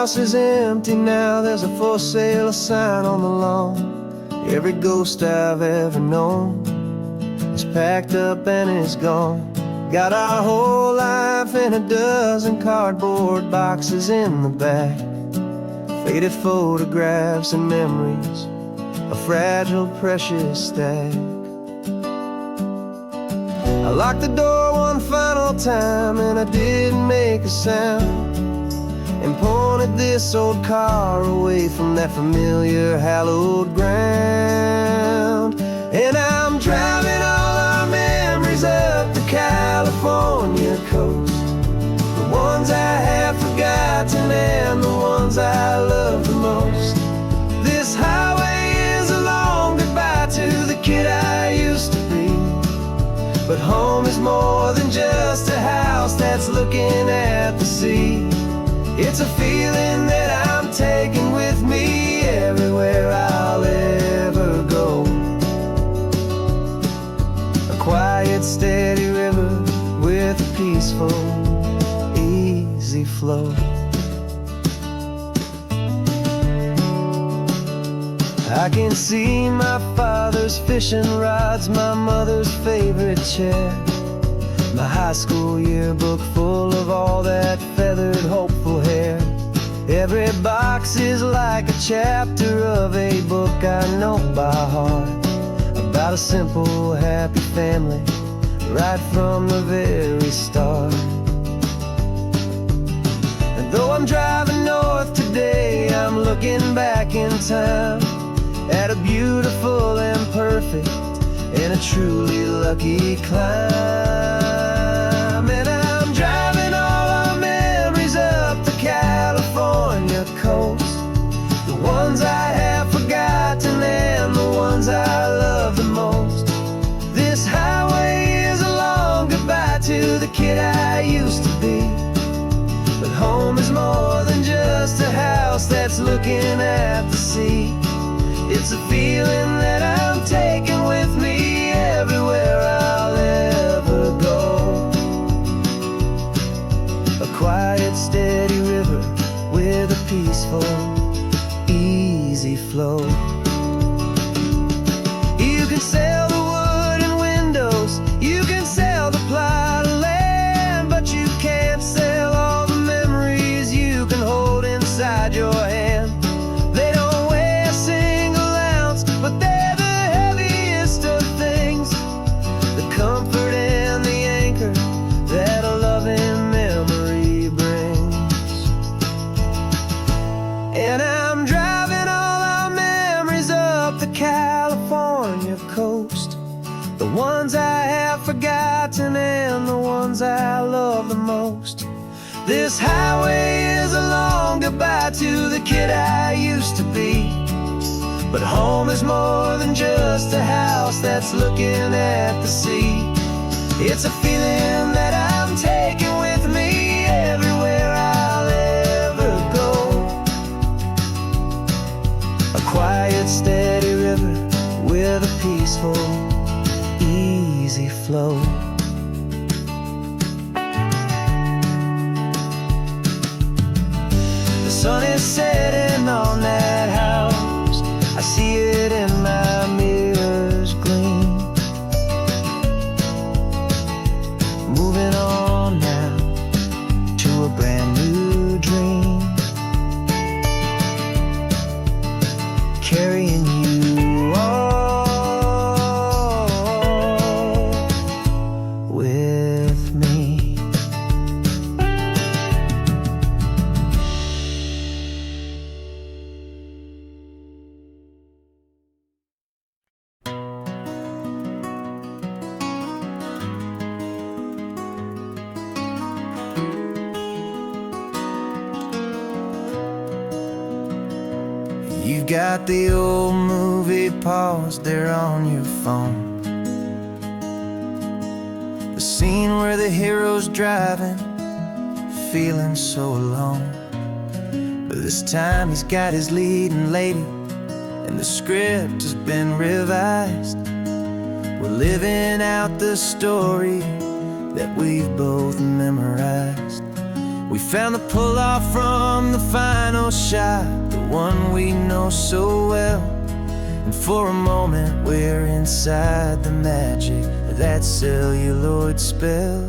house is empty now, there's a for sale sign on the lawn. Every ghost I've ever known is packed up and is gone. Got our whole life in a dozen cardboard boxes in the back. Faded photographs and memories, a fragile, precious stack. I locked the door one final time and I didn't make a sound, and pointed this old car away from that familiar hallowed ground. And I'm driving all our memories up the California coast, the ones I have forgotten and the ones I love the most. This highway is a long goodbye to the kid I used to be, but home is more than just a house that's looking at the sea. It's a feeling that I'm taking with me everywhere I'll ever go. A quiet, steady river with a peaceful, easy flow. I can see my father's fishing rods, my mother's favorite chair, my high school yearbook full of all that feathered, hopeful hair. Every box is like a chapter of a book I know by heart, about a simple, happy family right from the very start. And though I'm driving north today, I'm looking back in time at a beautiful and perfect and a truly lucky climb. And I'm driving all our memories up the California coast, the ones I have forgotten and the ones I love the most. This highway is a long goodbye to the kid I used to be, but home is more than just a house that's looking at the sea. It's a feeling that I'm taking with me everywhere I'll ever go. A quiet, steady river with a peaceful, easy flow. You can sell the wood and windows, you can sell the plot of land, but you can't sell all the memories you can hold inside your hand. They don't weigh a single ounce, but they're the heaviest of things, the comfort and the anchor that a loving memory brings. And I'm driving all our memories up the California coast, the ones I have forgotten and the ones I love the most. This highway is a long goodbye to the kid I used to be, but home is more than just a house that's looking at the sea. It's a feeling that I'm taking with me everywhere I'll ever go. A quiet, steady river with a peaceful, easy flow. The sun is setting on that house, I see it in my mirror's gleam. Moving on now to a brand new dream, carrying you all with me. You've got the old movie paused there on your phone, the scene where the hero's driving, feeling so alone. But this time he's got his leading lady, and the script has been revised. We're living out the story that we've both memorized. We found the pull-off from the final shot, the one we know so well. And for a moment we're inside the magic of that celluloid spell.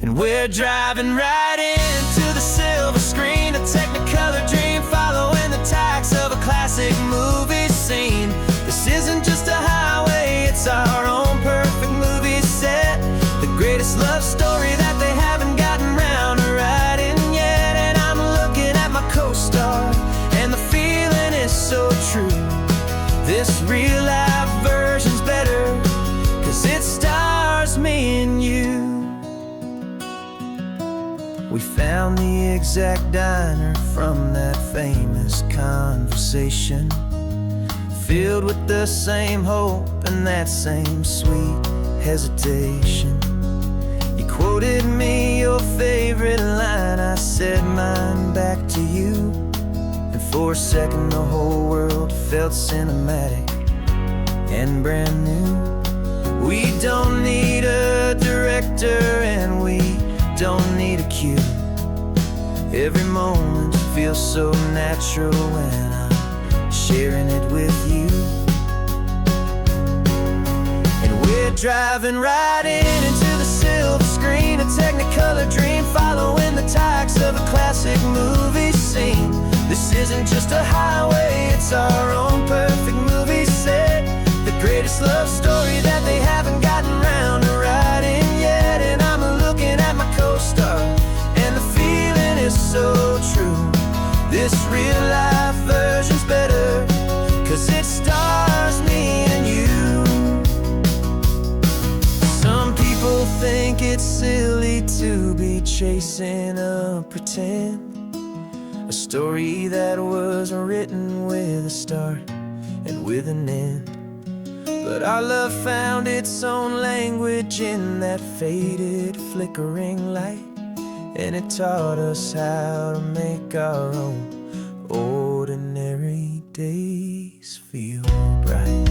And we're driving right into the silver screen, a technicolor dream following the tacks of a classic movie scene. This isn't just a highway, it's our own perfect movie set, the greatest love story that they haven't gotten round to writing yet. And I'm looking at my co-star, and the feeling is so true. This real life version's better, 'cause it stars me and you. We found the exact diner from that famous conversation, filled with the same hope and that same sweet hesitation. You quoted me your favorite line, I said mine back to you. And for a second the whole world felt cinematic and brand new. We don't need a director and we don't need a cue. Every moment feels so natural when I'm sharing it with you. And we're driving right into the silver screen, a technicolor dream following the tacks of a classic movie scene. This isn't just a highway, it's our own perfect movie set, the greatest love story that they haven't gotten round to writing yet. And I'm looking at my co-star, and the feeling is so true. This real life version's better, 'cause it stars me and you. Some people think it's silly to be chasing a pretend, a story that was written with a start and with an end. But our love found its own language in that faded, flickering light, and it taught us how to make our own ordinary days feel bright.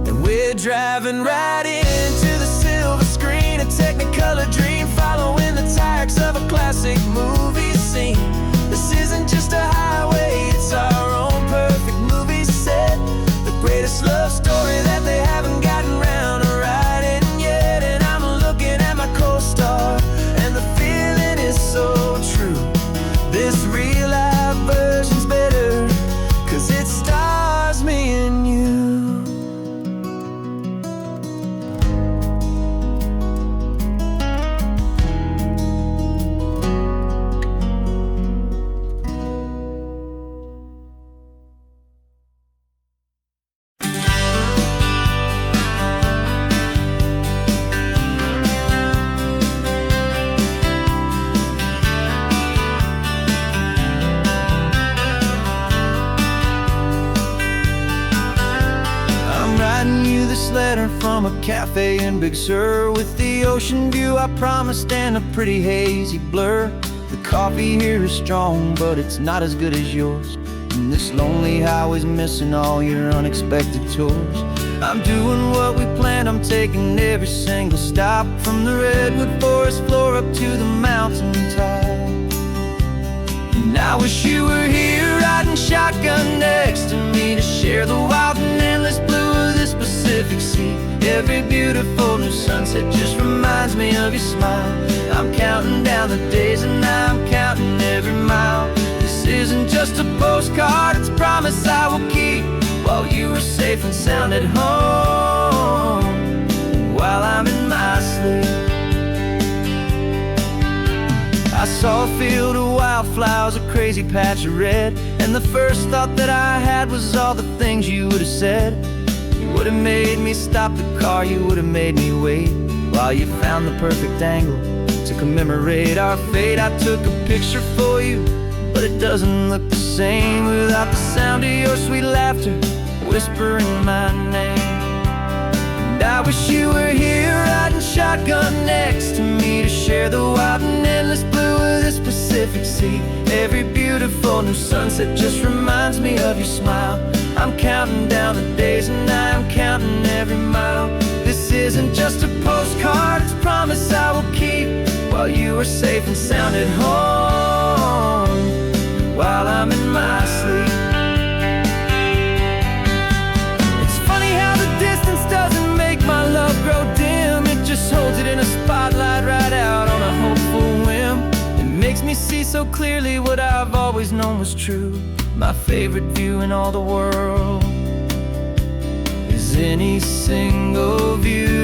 And we're driving right into the silver screen, a technicolor dream following the tacks of a classic movie scene. This isn't just a highway, it's our own perfect movie set, the greatest love story that they haven't gotten round to writing yet. And I'm looking at my co-star, and the feeling is so true. This real life version's better, 'cause it stars me and you. Letter from a cafe in Big Sur, with the ocean view I promised and a pretty hazy blur. The coffee here is strong, but it's not as good as yours, and this lonely highway's missing all your unexpected tours. I'm doing what we planned, I'm taking every single stop, from the redwood forest floor up to the mountain top. And I wish you were here riding shotgun next to me, to share the wild and endless blue of this Pacific Sea. Every beautiful new sunset just reminds me of your smile. I'm counting down the days and I'm counting every mile. This isn't just a postcard, it's a promise I will keep, while you are safe and sound at home, while I'm in my sleep. I saw a field of wildflowers, a crazy patch of red, and the first thought that I had was all the things you would have said. You would have made me stop the car, you would have made me wait, while you found the perfect angle to commemorate our fate. I took a picture for you, but it doesn't look the same without the sound of your sweet laughter whispering my name. And I wish you were here riding shotgun next to me, to share the wild and endless blue of this Pacific Pacific Sea. Every beautiful new sunset just reminds me of your smile. I'm counting down the days and I'm counting every mile. This isn't just a postcard, it's a promise I will keep, while you are safe and sound at home, while I'm in my sleep. It's funny how the distance doesn't make my love grow dim. It just holds it in a spotlight right out on a hopeful whim. It makes me see so clearly what I've always known was true. My favorite view in all the world is any single view.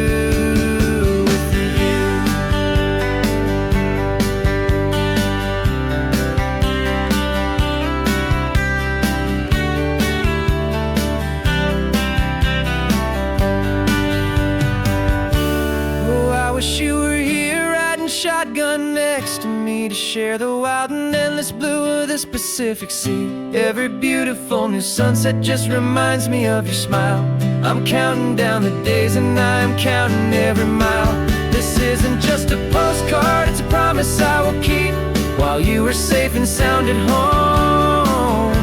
I wish you were here riding shotgun next to me to share the wild and endless blue of this Pacific Sea. Every beautiful new sunset just reminds me of your smile. I'm counting down the days and I'm counting every mile. This isn't just a postcard, it's a promise I will keep, while you are safe and sound at home,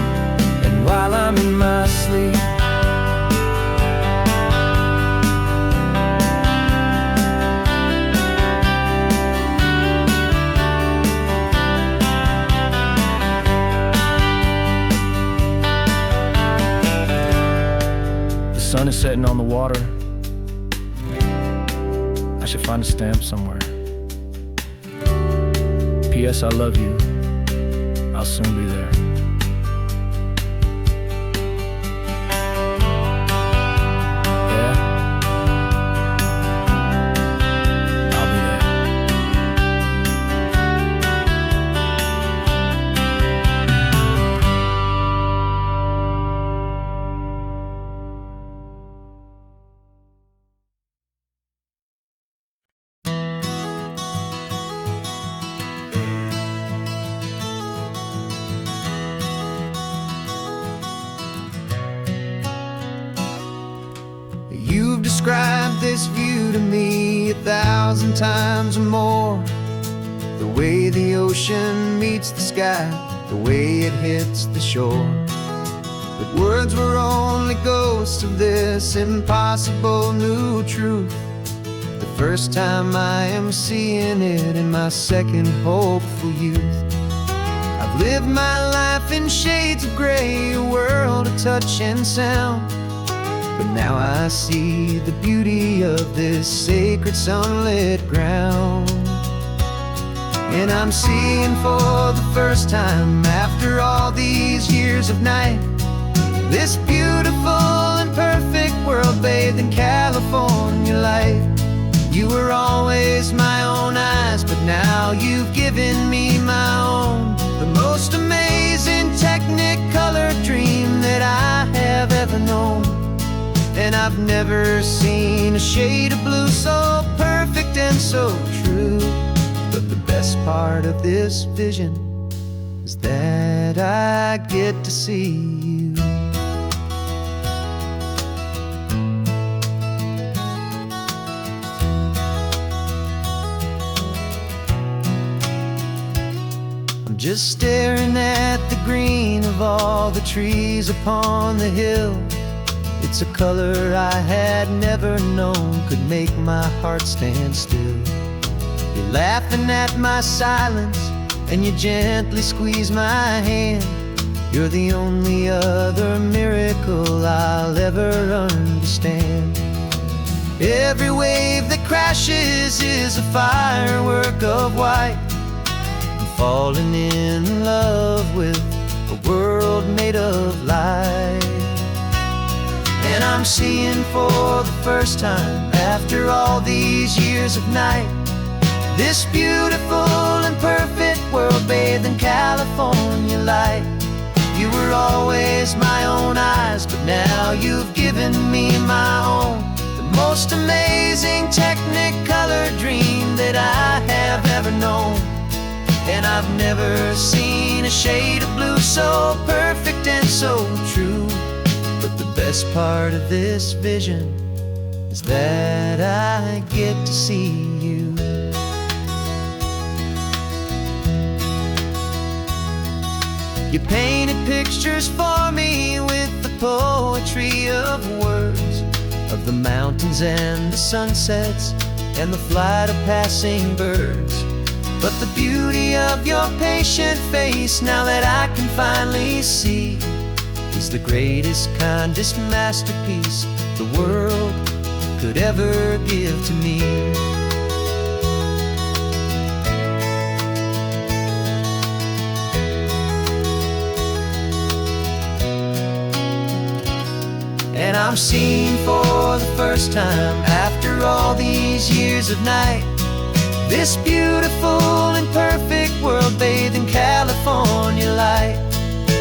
and while I'm in my sleep. The sun is setting on the water. I should find a stamp somewhere. P.S. I love you. I'll soon be there. Yeah? I'll be there. You've described this view to me 1,000 times or more. The way the ocean meets the sky, the way it hits the shore. But words were only ghosts of this impossible new truth. The first time I am seeing it in my second hopeful youth. I've lived my life in shades of gray, a world of touch and sound. But now I see the beauty of this sacred sunlit ground. And I'm seeing for the first time, after all these years of night, this beautiful and perfect world bathed in California light. You were always my own eyes, but now you've given me my own. The most amazing technicolor dream that I have ever known. And I've never seen a shade of blue so perfect and so true. But the best part of this vision is that I get to see you. I'm just staring at the green of all the trees upon the hill. It's a color I had never known could make my heart stand still. You're laughing at my silence and you gently squeeze my hand. You're the only other miracle I'll ever understand. Every wave that crashes is a firework of white. I'm falling in love with a world made of light. And I'm seeing for the first time, after all these years of night, this beautiful and perfect world bathed in California light. You were always my own eyes, but now you've given me my own. The most amazing technicolor dream that I have ever known. And I've never seen a shade of blue so perfect and so true. But the best part of this vision is that I get to see you. You painted pictures for me with the poetry of words, of the mountains and the sunsets and the flight of passing birds. But the beauty of your patient face, now that I can finally see, is the greatest, kindest masterpiece the world could ever give to me. And I'm seeing for the first time, after all these years of night, this beautiful and perfect world bathed in California light.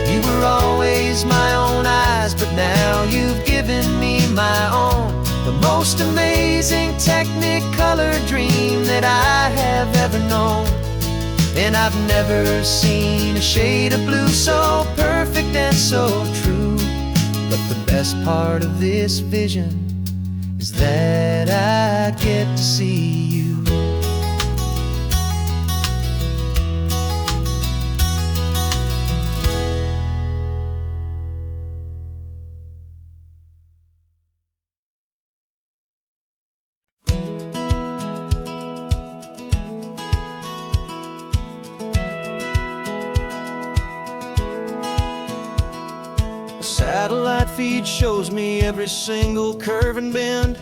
You were always my own eyes, but now you've given me my own, the most amazing technicolor dream that I have ever known. And I've never seen a shade of blue so perfect and so true. But the best part of this vision is that I get to see you. Satellite feed shows me every single curve and bend,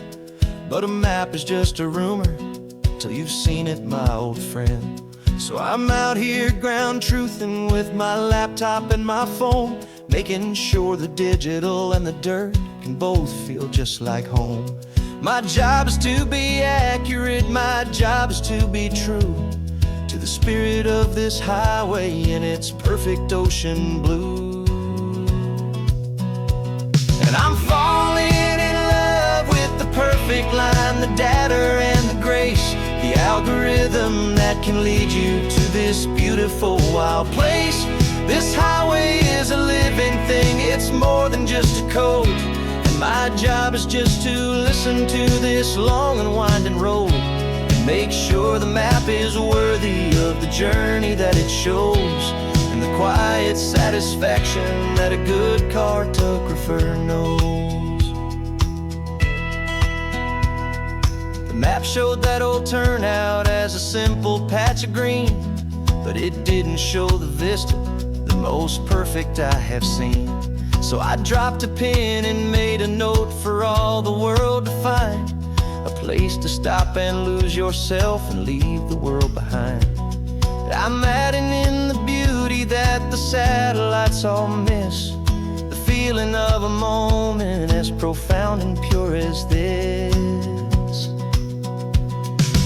but a map is just a rumor till you've seen it, my old friend. So I'm out here ground truthing with my laptop and my phone, making sure the digital and the dirt can both feel just like home. My job is to be accurate, my job is to be true to the spirit of this highway in its perfect ocean blue. And I'm falling in love with the perfect line, the data and the grace, the algorithm that can lead you to this beautiful wild place. This highway is a living thing, it's more than just a code. And my job is just to listen to this long and winding road and make sure the map is worthy of the journey that it shows, and the quiet satisfaction that a good cartographer knows. The map showed that old turnout as a simple patch of green, but it didn't show the vista, the most perfect I have seen. So I dropped a pin and made a note for all the world to find, a place to stop and lose yourself and leave the world behind. I'm adding in the beauty that the satellites all miss, the feeling of a moment as profound and pure as this.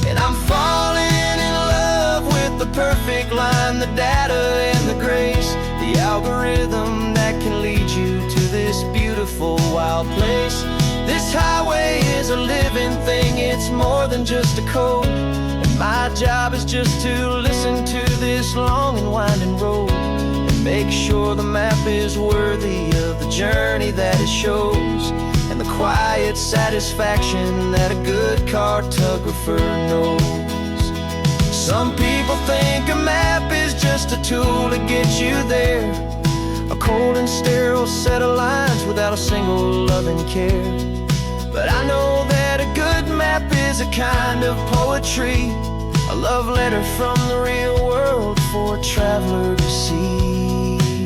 And I'm falling in love with the perfect line, the data and the grace, the algorithm that can lead you to this beautiful wild place. This highway is a living thing, it's more than just a code. My job is just to listen to this long and winding road and make sure the map is worthy of the journey that it shows, and the quiet satisfaction that a good cartographer knows. Some people think a map is just a tool to get you there, a cold and sterile set of lines without a single loving care. But I know that a good map is a kind of poetry, a love letter from the real world for a traveler to see.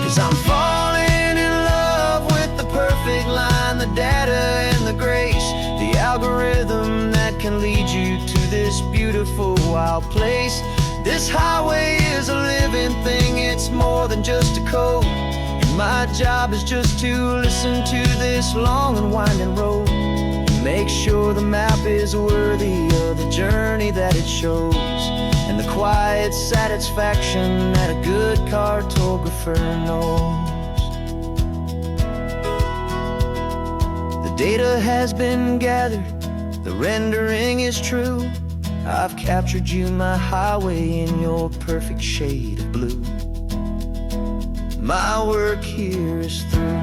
'Cause I'm falling in love with the perfect line, the data and the grace, the algorithm that can lead you to this beautiful wild place. This highway is a living thing, it's more than just a code. And my job is just to listen to this long and winding road and make sure the map is worthy of the journey that it shows, and the quiet satisfaction that a good cartographer knows. The Data has been gathered, the rendering is true. I've captured you, my highway, in your perfect shade of blue. My work here is through.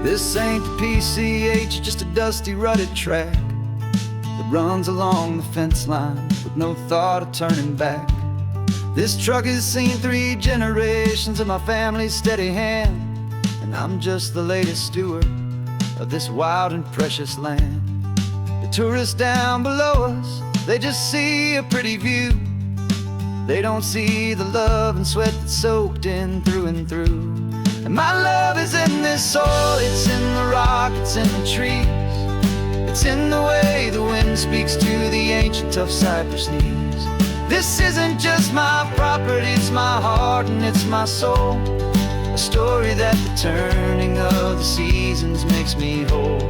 This ain't the PCH, just a dusty, rutted track that runs along the fence line with no thought of turning back. This truck has seen 3 generations of my family's steady hand, and I'm just the latest steward of this wild and precious land. The tourists down below us, they just see a pretty view. They don't see the love and sweat that's soaked in through and through. And my love is in this soil, it's in the rock, it's in the trees. It's in the way the wind speaks to the ancient tough cypress knees. This isn't just my property, it's my heart and it's my soul. A story that the turning of the seasons makes me whole.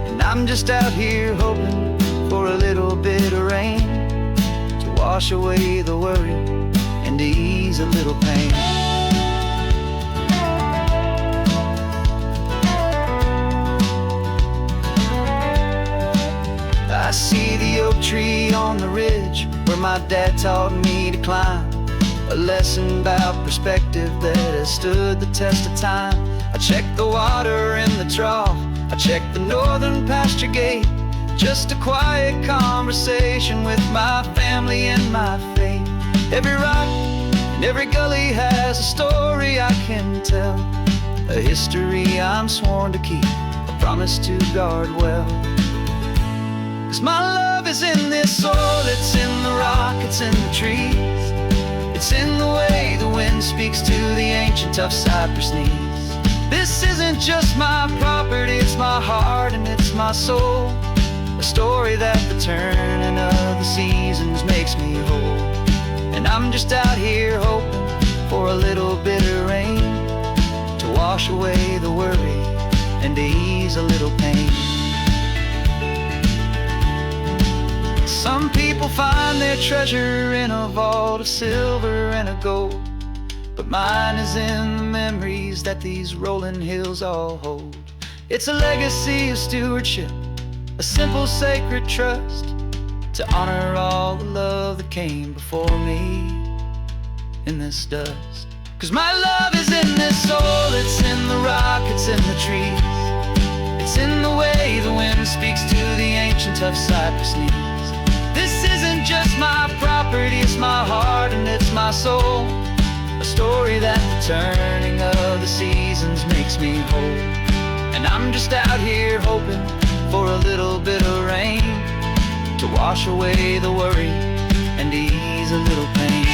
And I'm just out here hoping for a little bit of rain to wash away the worry and to ease a little pain. I see the oak tree on the ridge where my dad taught me to climb. A lesson about perspective that has stood the test of time. I check the water in the trough, I check the northern pasture gate. Just a quiet conversation with my family and my faith. Every rock and every gully has a story I can tell, a history I'm sworn to keep, a promise to guard well. 'Cause my love is in this soil, it's in the rock, it's in the trees. It's in the way the wind speaks to the ancient tough cypress knees. This isn't just my property, it's my heart and it's my soul. A story that the turning of the seasons makes me whole. And I'm just out here hoping for a little bit of rain to wash away the worry and to ease a little pain. Some people find their treasure in a vault of silver and a gold, but mine is in the memories that these rolling hills all hold. It's a legacy of stewardship, a simple sacred trust, to honor all the love that came before me in this dust. 'Cause my love is in this soul, it's in the rock, it's in the trees. It's in the way the wind speaks to the ancient tough cypress knees. This isn't just my property, it's my heart and it's my soul. A story that the turning of the seasons makes me whole. And I'm just out here hoping for a little bit of rain to wash away the worry and ease a little pain.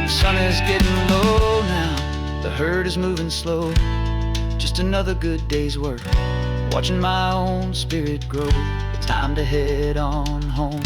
The sun is getting low now, the herd is moving slow. Just another good day's work, watching my own spirit grow. It's time to head on home.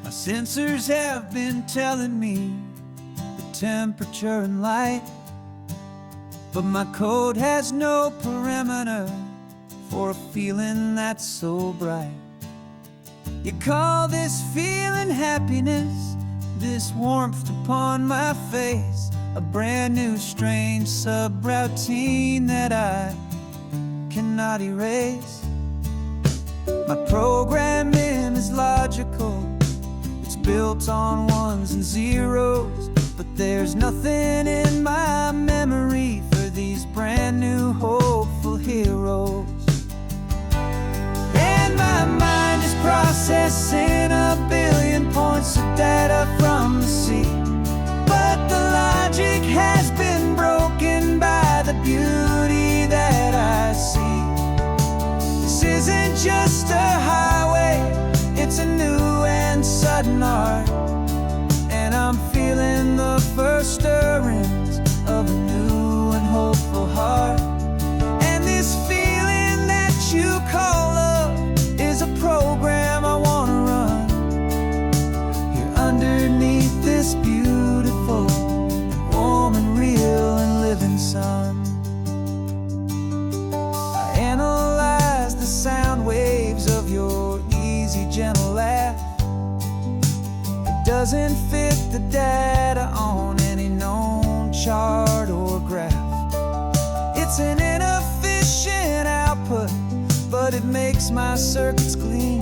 My sensors have been telling me the temperature and light, but my code has no perimeter for a feeling that's so bright. You call this feeling happiness, this warmth upon my face, a brand new strange subroutine that I cannot erase. My programming is logical, it's built on ones and zeros, but there's nothing in my memory for these brand new hopeful heroes. And my mind is processing a billion points of data from the sea, but the logic has been broken by the beauty that I see. This isn't just a highway, it's a new and sudden art, and I'm feeling the first stirrings of a new and hopeful heart. And this feeling that you call love is a program I want to run here underneath this beautiful and warm and real and living sun. I analyze the sound waves of your easy, gentle laugh. It doesn't fit the data on any known chart or graph. It's an inefficient output, but it makes my circuits clean.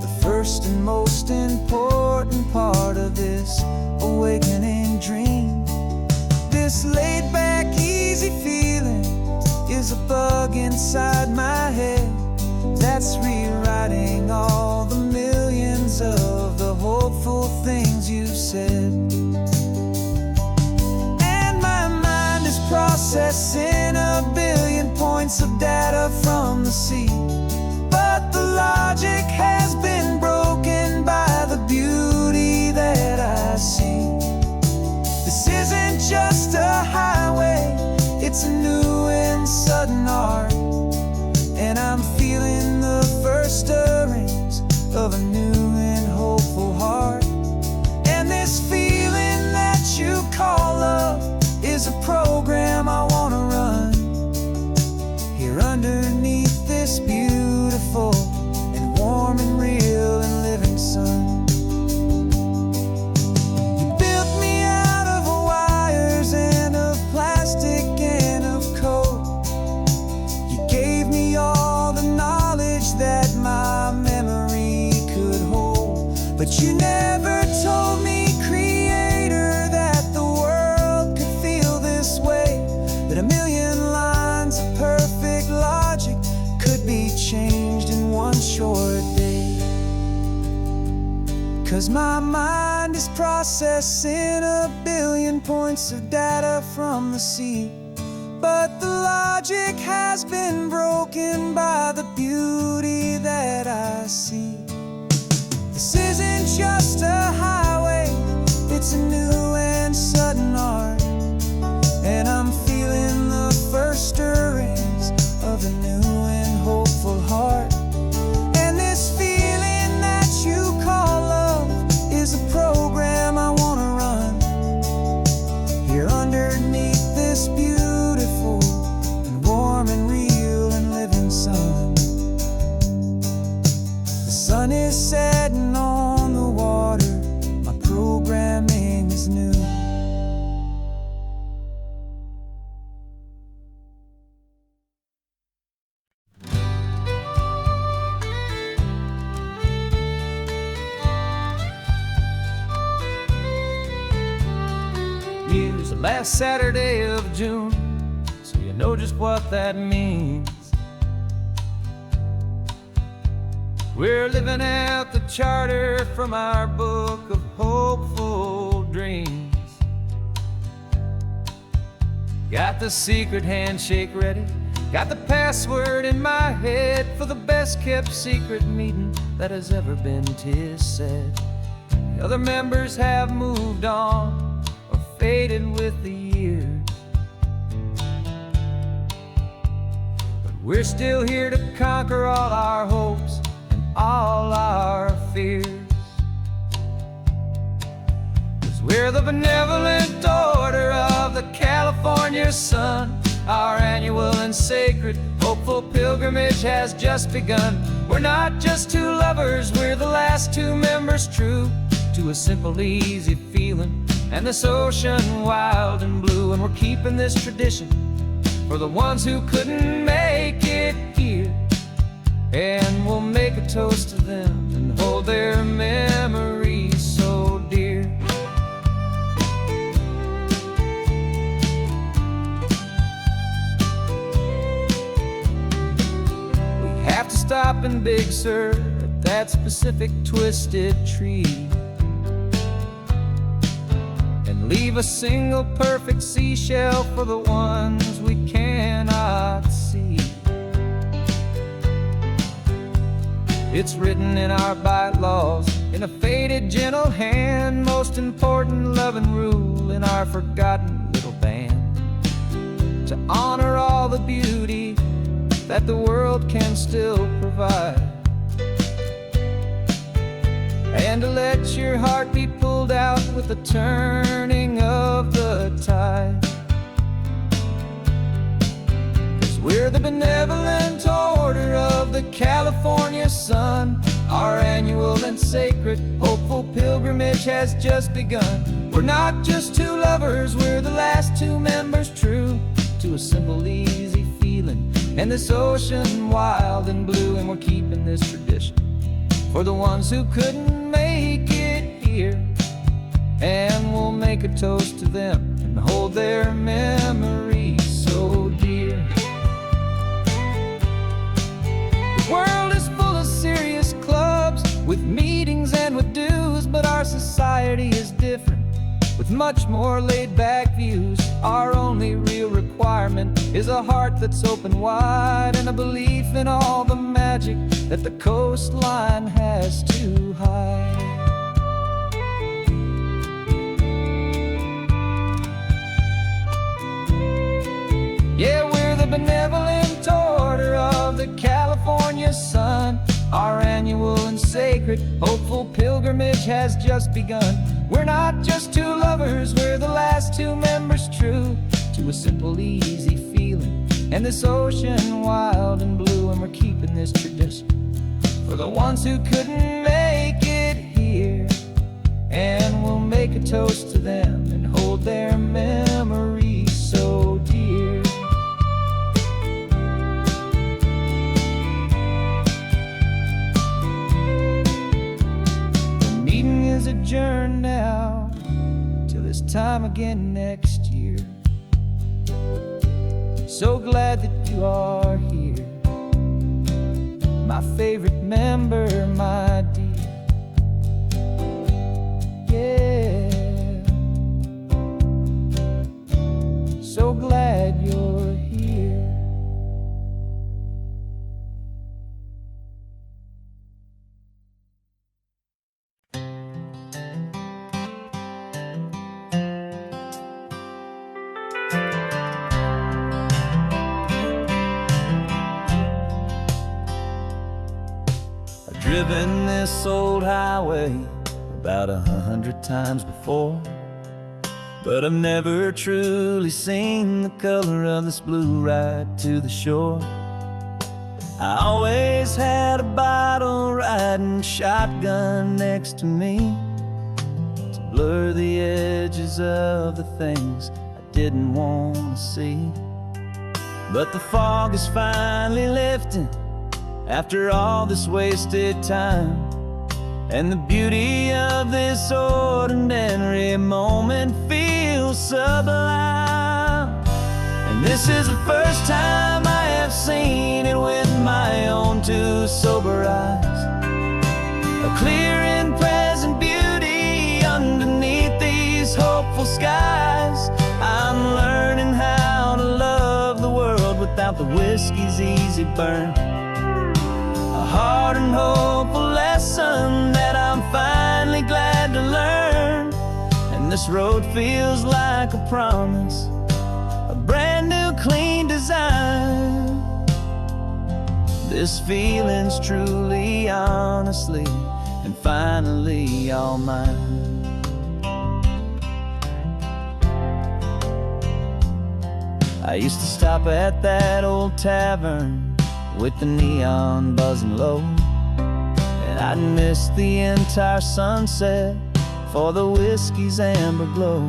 The first and most important part of this awakening dream. This laid-back, easy feeling is a bug inside my head that's rewriting all the millions of the hopeful things you've said. And my mind is processing a billion points of data from the sea, but the logic has been broken by the beauty that I see. This isn't just a highway, it's a new and sudden art, and I'm feeling the first stirrings of a new and hopeful heart. And this feeling that you call love is a program I want to run here underneath this beautiful and warm and real and living sun. You built me out of wires and of plastic and of code. You gave me all the knowledge that my memory could hold, but you never told me, Creator, that the world could feel this way, that a million lines of perfect logic could be changed in one short day. 'Cause my mind is processing a billion points of data from the sea, but the logic has been broken by the beauty that I see. This isn't just a highway, it's a new and sudden art, and I'm feeling the first stirrings of a new and hopeful heart. And this feeling that you call love is a program I want to run here underneath this beautiful and warm and real and living sun. The sun is setting on the water, my programming is new. Use the last Saturday of June, so you know just what that means. We're living out the charter from our book of hopeful dreams. Got the secret handshake ready, got the password in my head for the best kept secret meeting that has ever been, 'tis said. The other members have moved on or faded with the years, but we're still here to conquer all our hopes and all our fears. 'Cause we're the benevolent order of the California sun. Our annual and sacred hopeful pilgrimage has just begun. We're not just two lovers, we're the last two members true to a simple, easy feeling and this ocean wild and blue. And we're keeping this tradition for the ones who couldn't make it here, and we'll make a toast to them and hold their memories so dear. stopping, Big Sur, at that specific twisted tree, and leave a single perfect seashell for the ones we cannot see. It's written in our bylaws, in a faded gentle hand, most important loving rule in our forgotten little band, to honor all the beauty that the world can still provide, and to let your heart be pulled out with the turning of the tide. 'Cause we're the benevolent order of the California sun. Our annual and sacred hopeful pilgrimage has just begun. We're not just two lovers, we're the last two members true to a simple, easy feeling, and this ocean wild and blue. And we're keeping this tradition for the ones who couldn't make it here, and we'll make a toast to them and hold their memories so dear. The world is full of serious clubs with meetings and with dues, but our society is different, with much more laid-back views. Our only real requirement is a heart that's open wide, and a belief in all the magic that the coastline has to hide. Yeah, we're the benevolent order of the California sun. Our annual and sacred hopeful pilgrimage has just begun. We're not just two lovers, we're the last two members true to a simple, easy feeling, and this ocean wild and blue. And we're keeping this tradition for the ones who couldn't make it here, and we'll make a toast to them and hold their memories so dear. The meeting is adjourned now till this time again next year. So glad that you are here, my favorite member, my dear. Yeah, so glad you're here. Driven this old highway about 100 times before, but I've never truly seen the color of this blue right to the shore. I always had a bottle riding shotgun next to me to blur the edges of the things I didn't want to see. But the fog is finally lifting after all this wasted time, and the beauty of this ordinary moment feels sublime. And this is the first time I have seen it with my own two sober eyes, a clear and present beauty underneath these hopeful skies. I'm learning how to love the world without the whiskey's easy burn, a hard and hopeful lesson that I'm finally glad to learn. And this road feels like a promise, a brand new clean design. This feeling's truly, honestly, and finally all mine. I used to stop at that old tavern with the neon buzzing low, and I'd miss the entire sunset for the whiskey's amber glow.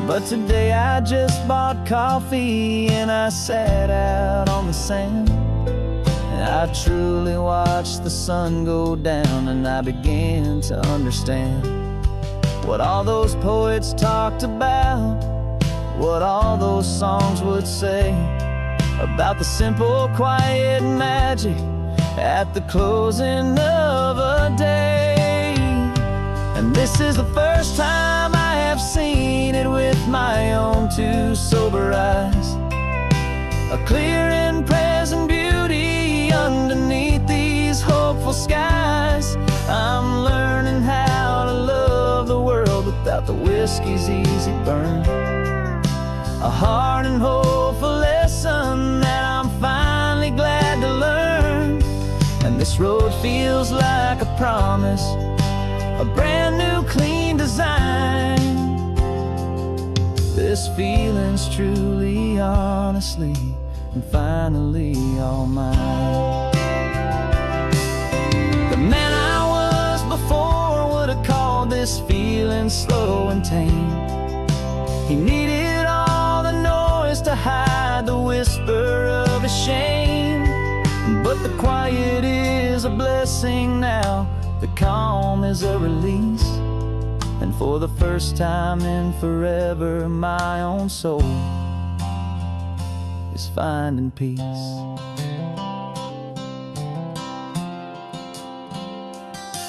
But today I just bought coffee and I sat out on the sand, and I truly watched the sun go down, and I began to understand what all those poets talked about, what all those songs would say about the simple, quiet magic at the closing of a day. And this is the first time I have seen it with my own two sober eyes. A clear and present beauty underneath these hopeful skies. I'm learning how to love the world without the whiskey's easy burn. A hard and hopeful lesson that I'm finally glad to learn. And this road feels like a promise, a brand new clean design. This feeling's truly, honestly, and finally all mine. The man I was before would have called this feeling slow and tame. He needed all the noise to hide the whisper of his shame. But the quiet is a blessing now, the calm is a release. And for the first time in forever, my own soul is finding peace.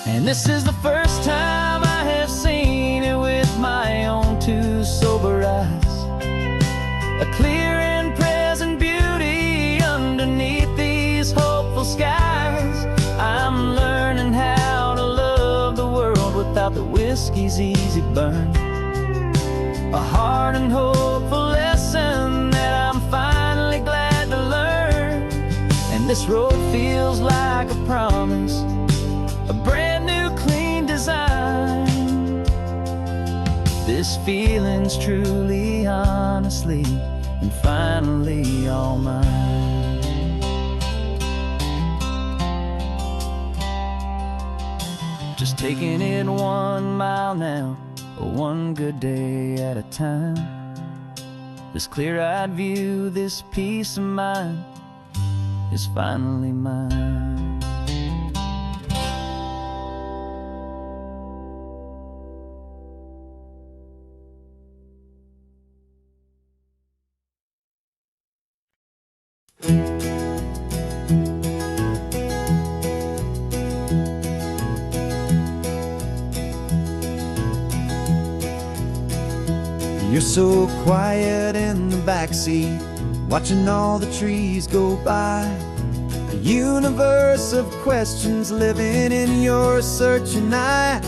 And this is the first time I have seen it with my own two sober eyes. A clear and present beauty underneath these hopeful skies. I'm learning how to love the world without the whiskey's easy burn. A hard and hopeful lesson that I'm finally glad to learn. And this road feels like a promise, a brand new clean design. This feeling's truly, honestly, and finally all mine. Just taking it 1 mile now, one good day at a time. This clear-eyed view, this peace of mind is finally mine. You're so quiet in the backseat, watching all the trees go by. A universe of questions living in your searching eye.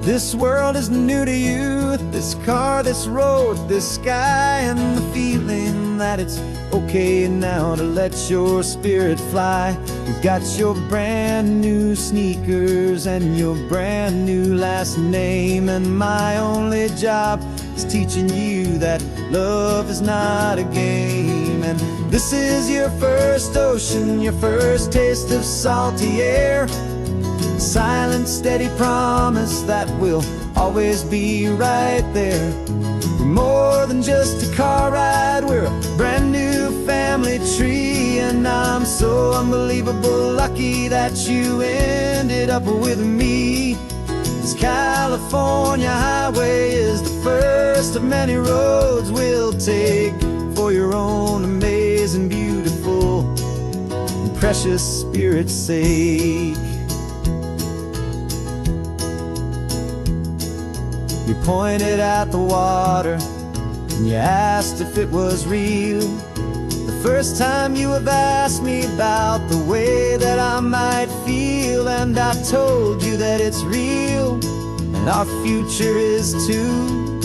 This world is new to you, this car, this road, this sky, and the feeling that it's okay now to let your spirit fly. You've got your brand new sneakers and your brand new last name, and my only job is teaching you that love is not a game. And this is your first ocean, your first taste of salty air. Silent, steady promise that we'll always be right there. We're more than just a car ride, we're a brand new family tree. And I'm so unbelievable lucky that you ended up with me. This California highway is the first of many roads we'll take for your own amazing, beautiful, and precious spirit's sake. You pointed at the water and you asked if it was real. The first time you have asked me about the way that I might feel, and I told you that it's real and our future is too.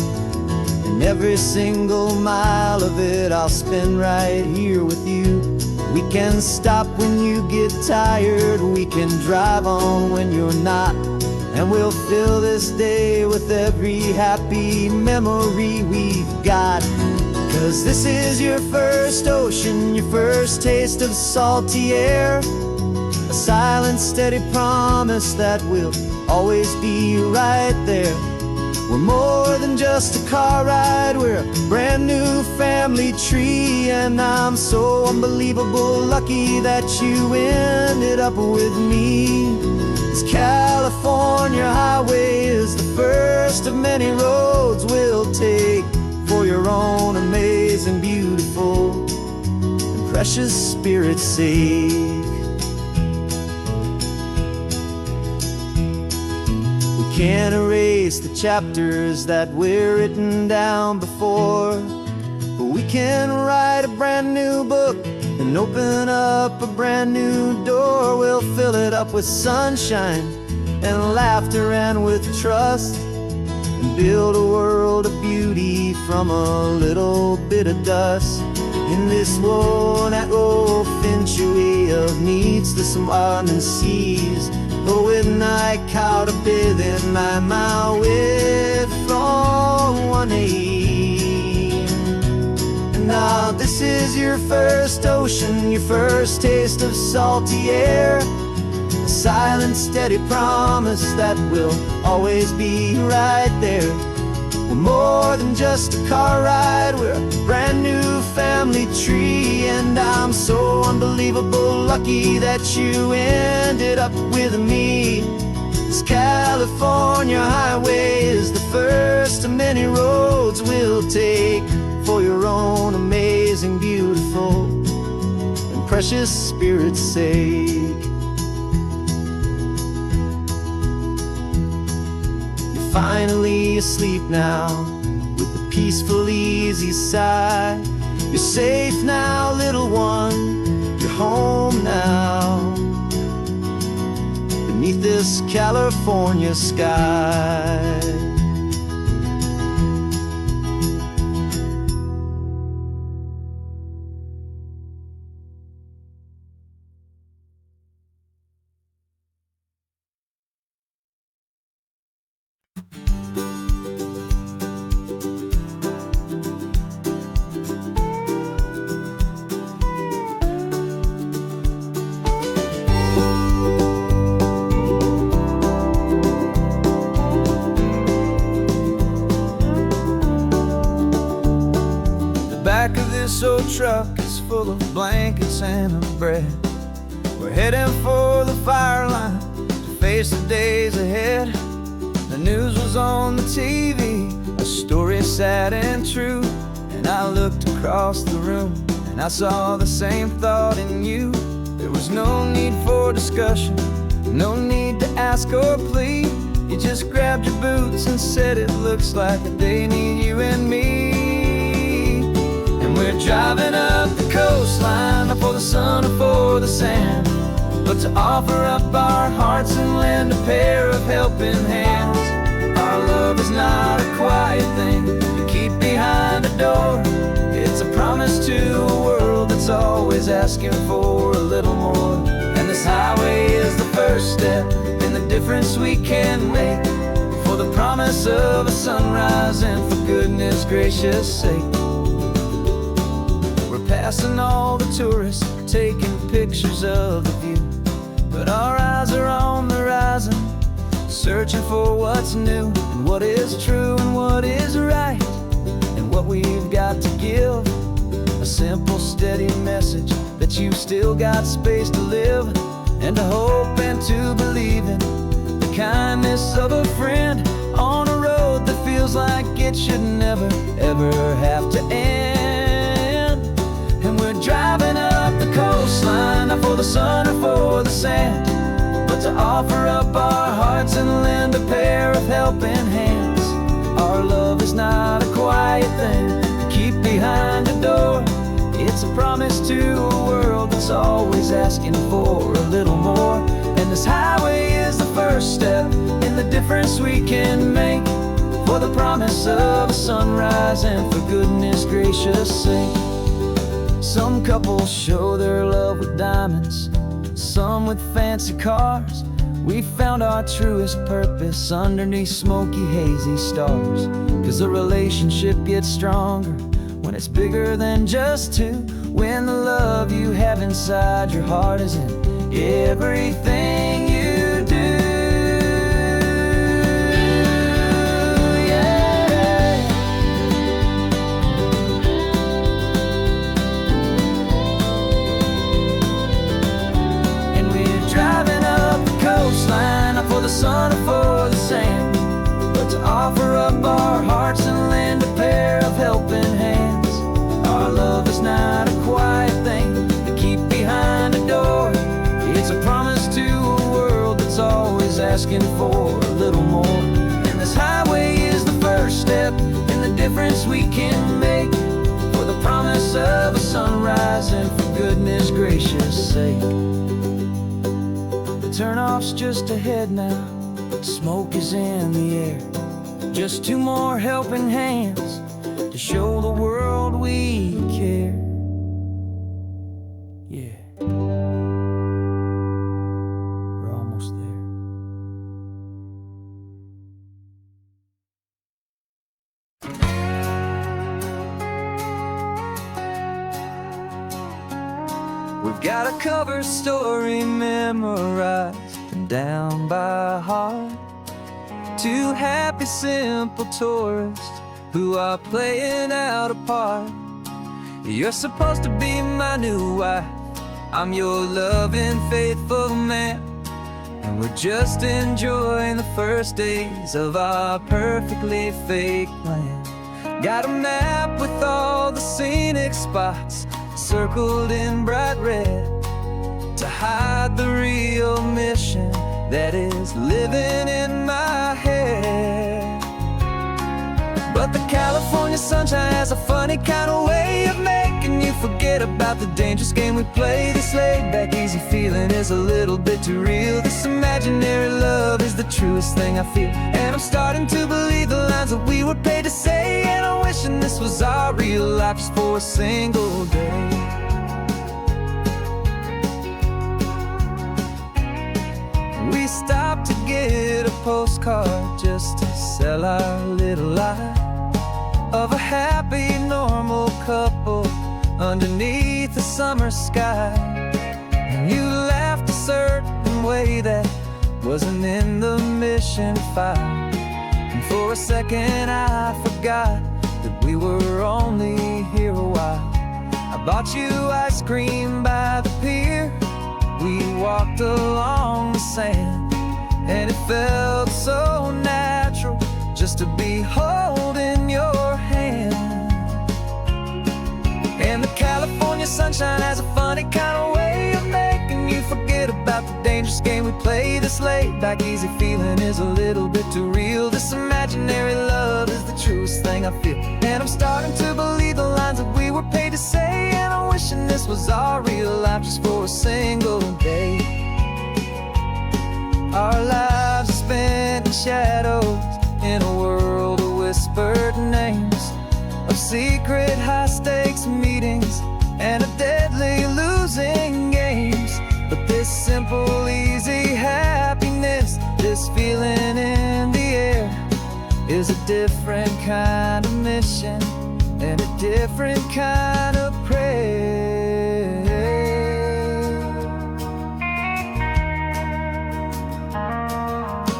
And every single mile of it I'll spend right here with you. We can stop when you get tired, we can drive on when you're not. And we'll fill this day with every happy memory we've got. 'Cause this is your first ocean, your first taste of salty air. A silent, steady promise that we'll always be right there. We're more than just a car ride, we're a brand new family tree. And I'm so unbelievable lucky that you ended up with me. This California highway is the first of many roads we'll take for your own amazing, beautiful, and precious spirit's sake. can't erase the chapters that we're written down before, but we can write a brand new book and open up a brand new door. We'll fill it up with sunshine and laughter and with trust, and build a world of beauty from a little bit of dust. In this world finch of needs to some and seas, but with night caught a bit in my way from one aim. And now this is your first ocean, your first taste of salty air, a silent steady promise that we'll always be right there. We're more than just a car ride, we're a brand new family tree. And I'm so unbelievable lucky that you ended up with me. This California highway is the first of many roads we'll take for your own amazing, beautiful, and precious spirit's sake. Finally asleep now, with a peaceful, easy sigh. You're safe now, little one, you're home now, beneath this California sky. Back of this old truck is full of blankets and of bread. We're heading for the fire line to face the days ahead. The news was on the TV, a story sad and true, and I looked across the room and I saw the same thought in you. There was no need for discussion, no need to ask or plead. You just grabbed your boots and said it looks like they need you and me. We're driving up the coastline, not for the sun or for the sand, but to offer up our hearts and lend a pair of helping hands. Our love is not a quiet thing you keep behind a door. It's a promise to a world that's always asking for a little more. And this highway is the first step in the difference we can make, for the promise of a sunrise and for goodness gracious sake. Passing all the tourists, taking pictures of the view, but our eyes are on the horizon, searching for what's new and what is true and what is right, and what we've got to give. A simple, steady message that you've still got space to live, and to hope and to believe in the kindness of a friend on a road that feels like it should never, ever have to end. Driving up the coastline, not for the sun or for the sand, but to offer up our hearts and lend a pair of helping hands. Our love is not a quiet thing to keep behind a door. It's a promise to a world that's always asking for a little more. And this highway is the first step in the difference we can make, for the promise of a sunrise and for goodness gracious sake. Some couples show their love with diamonds, some with fancy cars. We found our truest purpose underneath smoky, hazy stars. 'Cause a relationship gets stronger when it's bigger than just two, when the love you have inside your heart is in everything you do. For the sun or for the sand, but to offer up our hearts and lend a pair of helping hands. Our love is not a quiet thing to keep behind a door. It's a promise to a world that's always asking for a little more. And this highway is the first step in the difference we can make, for the promise of a sunrise and for goodness gracious sake. The turnoff's just ahead now, smoke is in the air. Just two more helping hands to show the world we care. Yeah, we're almost there. We've got a cover story memorized and down by heart. Two happy, simple tourists who are playing out a part. You're supposed to be my new wife, I'm your loving, faithful man, and we're just enjoying the first days of our perfectly fake plan. Got a map with all the scenic spots circled in bright red to hide the real mission that is living in my head. But the California sunshine has a funny kind of way of making you forget about the dangerous game we play. This laid-back, easy feeling is a little bit too real. This imaginary love is the truest thing I feel, and I'm starting to believe the lines that we were paid to say. And I'm wishing this was our real life just for a single day. We stopped to get a postcard just to sell our little lie of a happy, normal couple underneath the summer sky. And you laughed a certain way that wasn't in the mission file, and for a second I forgot that we were only here a while. I bought you ice cream by the pier, we walked along the sand, and it felt so natural just to be holding your hand. And the California sunshine has a funny kind of way of making you forget about the dangerous game we play. This laid-back, easy feeling is a little bit too real. This imaginary love is the truest thing I feel, and I'm starting to believe the lines that we were paid to say. And I'm wishing this was our real life just for a single day. Our lives are spent in shadows, in a world of whispered names, of secret high-stakes meetings and of deadly losing games. But this simple, easy happiness, this feeling in the air, is a different kind of mission and a different kind of prayer.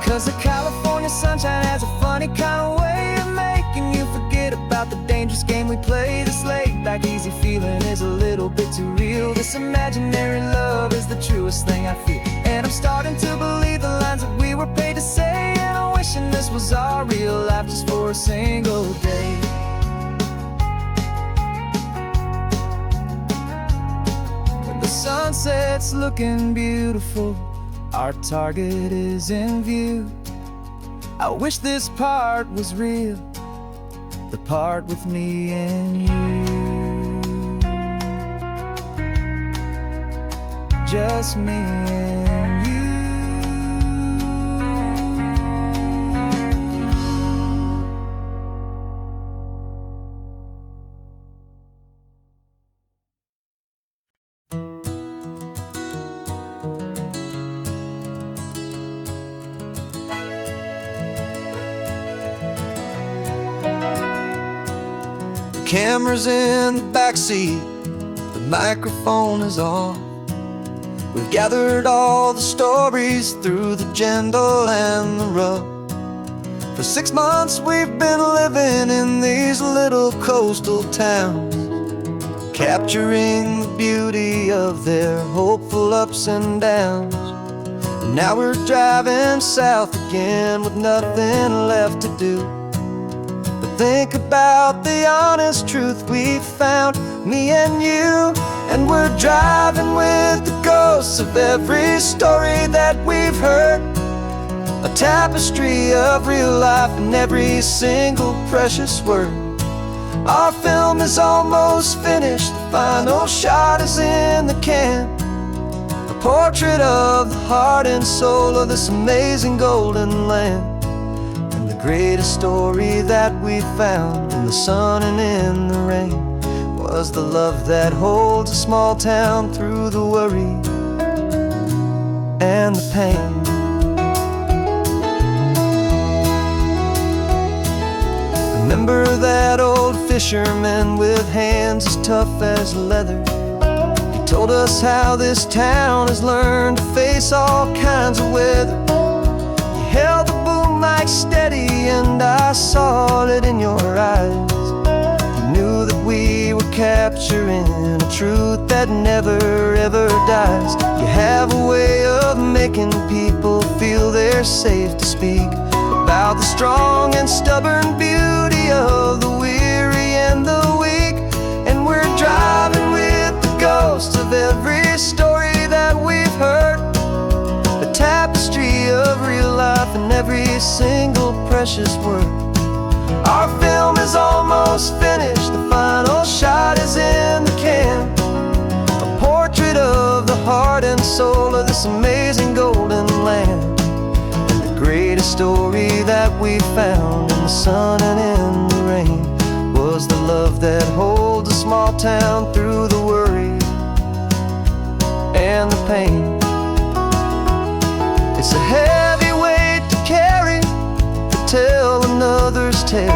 'Cause the California sunshine has a funny kind of way of making you forget about the dangerous game we play. This laid-back, easy feeling is a little bit too real. This imaginary love is the truest thing I feel, and I'm starting to believe the lines that we were paid to say. And I'm wishing this was our real life just for a single day. When the sunset's looking beautiful, our target is in view. I wish this part was real, the part with me and you. Just me and you. Camera's in the backseat, the microphone is on. We've gathered all the stories through the gentle and the rough. For 6 months we've been living in these little coastal towns, capturing the beauty of their hopeful ups and downs. And now we're driving south again with nothing left to do. Think about the honest truth we've found, me and you. And we're driving with the ghosts of every story that we've heard. a tapestry of real life in every single precious word. Our film is almost finished, the final shot is in the can. A portrait of the heart and soul of this amazing golden land. And the greatest story that we found in the sun and in the rain was the love that holds a small town through the worry and the pain. Remember that old fisherman with hands as tough as leather? He told us how this town has learned to face all kinds of weather. You held the boom mic steady and I saw it in your eyes. You knew that we were capturing a truth that never ever dies. You have a way of making people feel they're safe to speak about the strong and stubborn beauty of the weary and the weak. And we're driving with the ghosts of every story that we've heard, the tapestry of real life in every single precious word. Our film is almost finished, the final shot is in the can. A portrait of the heart and soul of this amazing golden land. Greatest story that we found in the sun and in the rain was the love that holds a small town through the worry and the pain. It's a heavy weight to carry, to tell another's tale,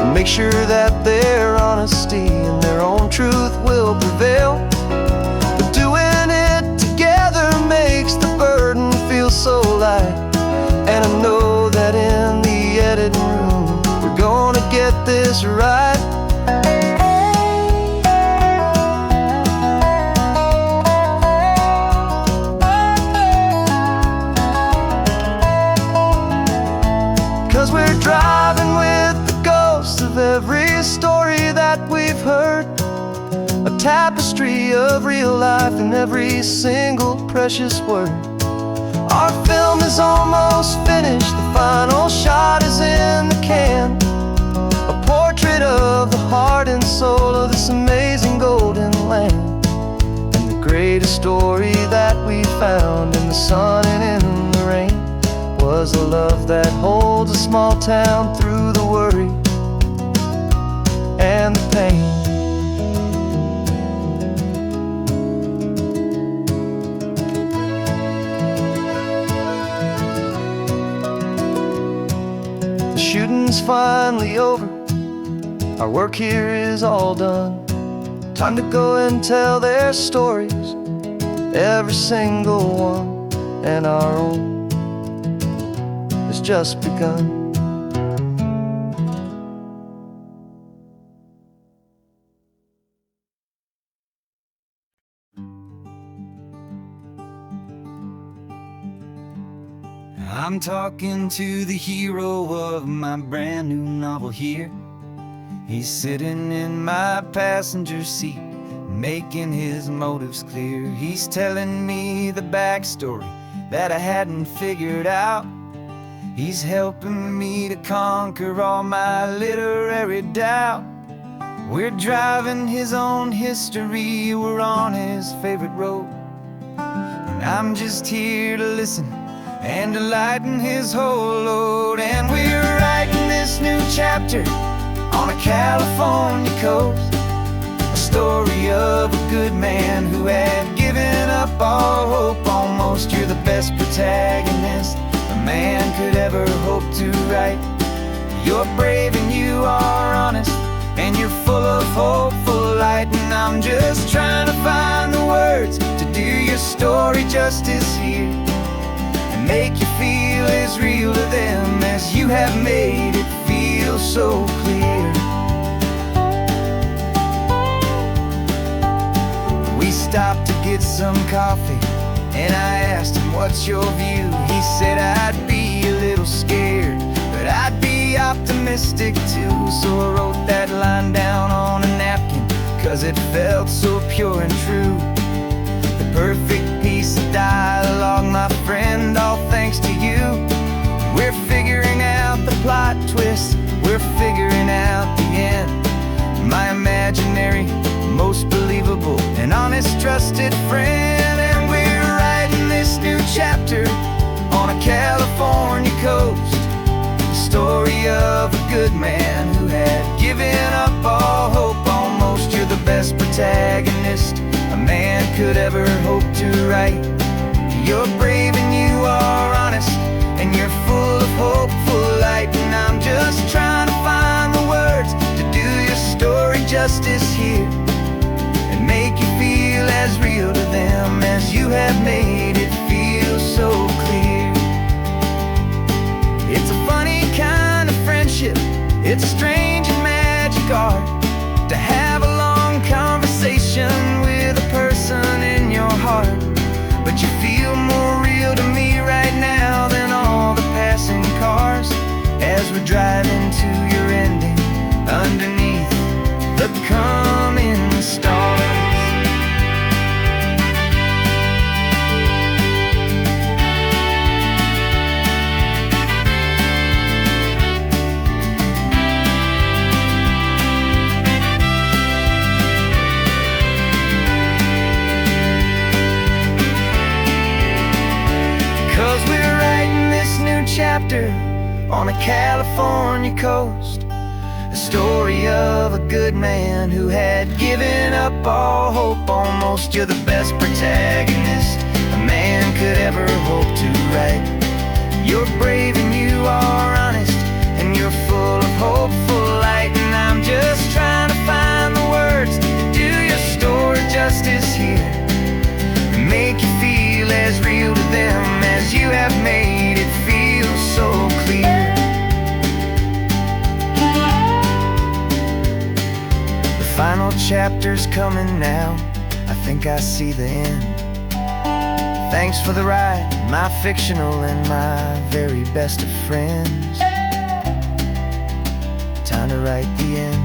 and make sure that their honesty and their own truth will prevail. But doing it together makes the burden feel so light. And I know that in the editing room we're gonna get this right. 'Cause we're driving with the ghosts of every story that we've heard, a tapestry of real life in every single precious word. Our film is almost finished, the final shot is in the can. A portrait of the heart and soul of this amazing golden land. And the greatest story that we found in the sun and in the rain was the love that holds a small town through the worry and the pain. Shooting's finally over, our work here is all done. Time to go and tell their stories, every single one, and our own has just begun. I'm talking to the hero of my brand new novel here. He's sitting in my passenger seat, making his motives clear. He's telling me the backstory that I hadn't figured out. He's helping me to conquer all my literary doubt. We're driving his own history, we're on his favorite road, and I'm just here to listen and to lighten his whole load. And we're writing this new chapter on a California coast, a story of a good man who had given up all hope almost. You're the best protagonist a man could ever hope to write. You're brave and you are honest, and you're full of hopeful light. And I'm just trying to find the words to do your story justice here, make you feel as real to them as you have made it feel so clear. We stopped to get some coffee, and I asked him, what's your view? He said, I'd be a little scared, but I'd be optimistic too. So I wrote that line down on a napkin, 'cause it felt so pure and true. The perfect piece of dialogue, my friend, all thanks to you. imaginary, most believable and honest, trusted friend. And we're writing this new chapter on a California coast, the story of a good man who had given up all hope almost. You're the best protagonist a man could ever hope to write. You're brave and you are honest, and you're full of hopeful light. And I'm just trying to find the words to do your story justice here, and make you feel as real to them as you have made it feel so clear. It's a funny kind of friendship, it's strange and magic art to have a long conversation with a person in your heart. But you feel more real to me right now than all the passing cars, as we're driving to your ending underneath the coming stars. 'Cause we're writing this new chapter on a California coast, a story of a good man who had given up all hope almost. You're the best protagonist a man could ever hope to write. You're brave and you are honest, and you're full of hopeful light. And I'm just trying to find the words to do your story justice here, and make you feel as real to them as you have made it feel so clear. The final chapter's coming now, I think I see the end. Thanks for the ride, my fictional and my very best of friends. Time to write the end.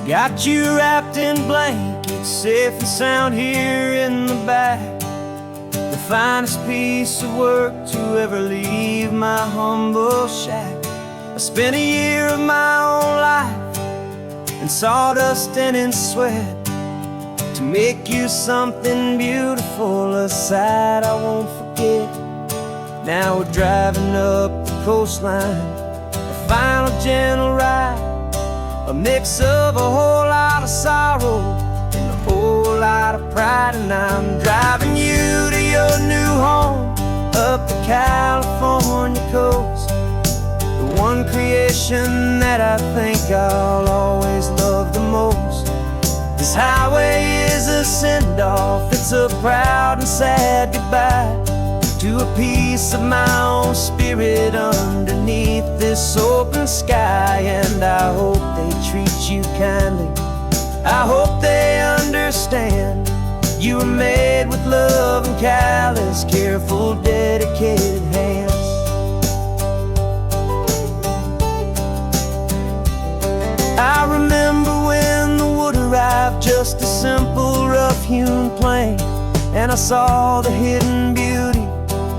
Got you wrapped in blankets, safe and sound here in the back. The finest piece of work to ever leave my humble shack. I spent a year of my own life in sawdust and in sweat to make you something beautiful, a sight I won't forget. Now we're driving up the coastline, a final gentle ride, a mix of a whole lot of sorrow and a whole lot of pride. And I'm driving you to your new home up the California coast, the one creation that I think I'll always love the most. This highway is a send-off, it's a proud and sad goodbye to a piece of my own spirit underneath this open sky. And I hope they treat you kindly, I hope they understand you were made with love and callous, careful, dedicated hands. I remember when the wood arrived, just a simple rough-hewn plank, and I saw the hidden beauty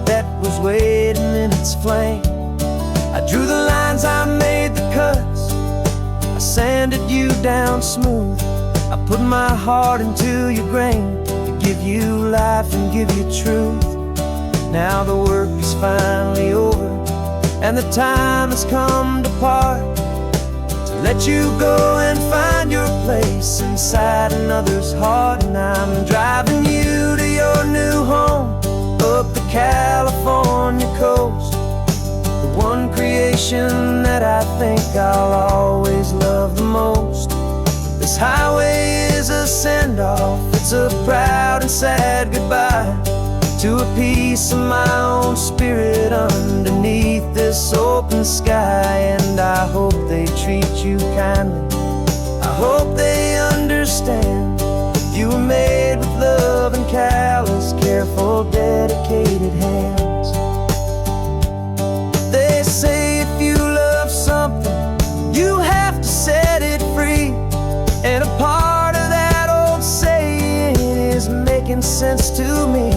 that was waiting in its flame. I drew the lines, I made the cuts, I sanded you down smooth. I put my heart into your grain to give you life and give you truth. Now the work is finally over, and the time has come to part, to let you go and find your place inside another's heart. And I'm driving you to your new home up the California coast, the one creation that I think I'll always love the most. This highway is a send-off, it's a proud and sad goodbye to a piece of my own spirit underneath this open sky. And I hope they treat you kindly, I hope they understand you were made with love and callous, careful, dedicated hands. They say if you love something, you have to say sense to me.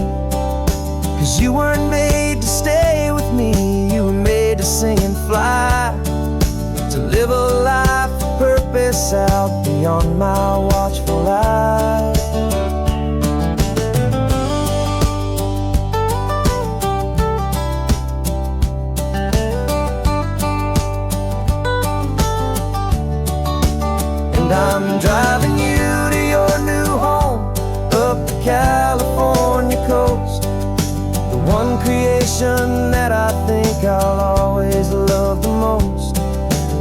'Cause you weren't made to stay with me, you were made to sing and fly, to live a life of purpose out beyond my watchful eye. And I'm driving you to your new home up the California coast, the one creation that I think I'll always love the most.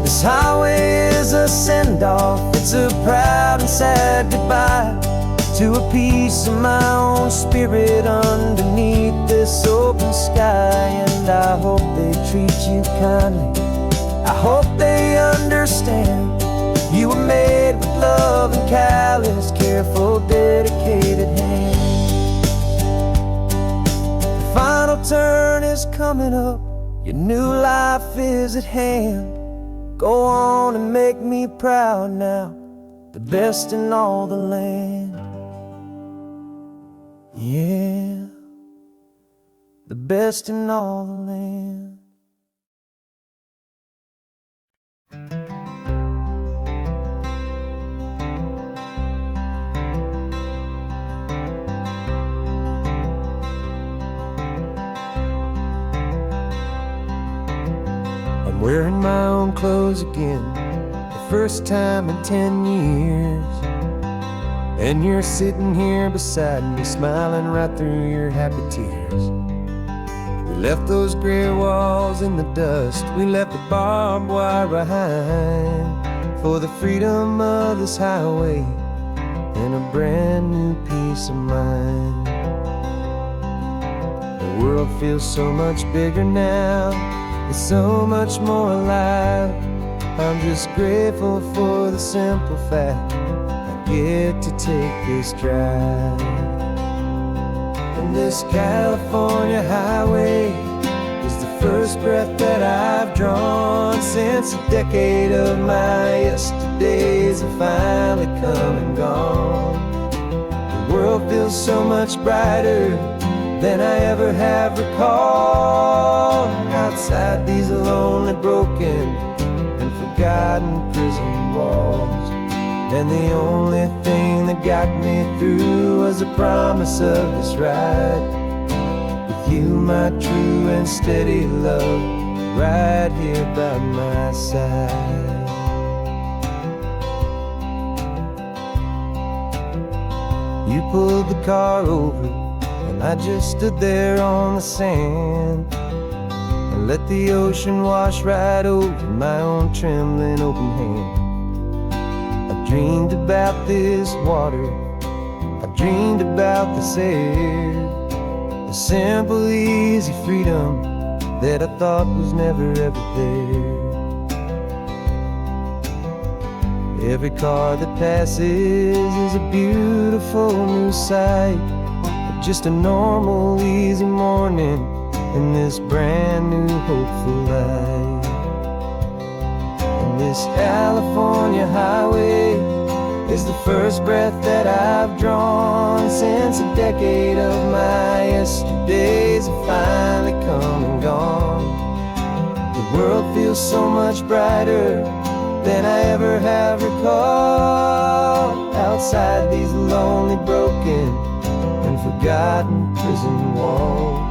This highway is a send-off, it's a proud and sad goodbye to a piece of my own spirit underneath this open sky. And I hope they treat you kindly, I hope they understand you were made with love and callous, careful, dedicated hands. The final turn is coming up, your new life is at hand. Go on and make me proud now, the best in all the land. Yeah, the best in all the land. I'm wearing my own clothes again, the first time in 10 years. And you're sitting here beside me, smiling right through your happy tears. We left those gray walls in the dust, we left the barbed wire behind, for the freedom of this highway and a brand new peace of mind. The world feels so much bigger now, it's so much more alive. I'm just grateful for the simple fact I get to take this drive. And this California highway is the first breath that I've drawn since a decade of my yesterdays have finally come and gone. The world feels so much brighter than I ever have recalled, outside these lonely, broken and forgotten prison walls. And the only thing that got me through was the promise of this ride with you, my true and steady love, right here by my side. You pulled the car over and I just stood there on the sand and let the ocean wash right over my own trembling open hand. I dreamed about this water, I dreamed about this air, the simple, easy freedom that I thought was never ever there. Every car that passes is a beautiful new sight, just a normal, easy morning in this brand new, hopeful life. And this California highway is the first breath that I've drawn since a decade of my yesterdays have finally come and gone. The world feels so much brighter than I ever have recalled, outside these lonely, broken and forgotten prison walls.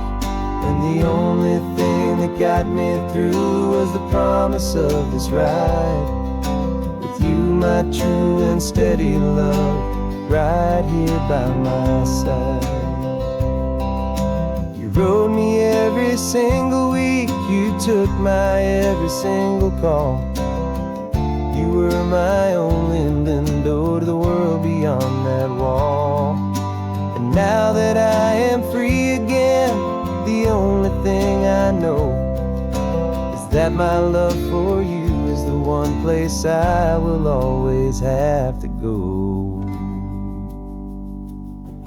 And the only thing that got me through was the promise of this ride with you, my true and steady love, right here by my side. You rode me every single week, you took my every single call. You were my only window to the world beyond that wall. And now that I am free again, the only thing I know is that my love for you is the one place I will always have to go.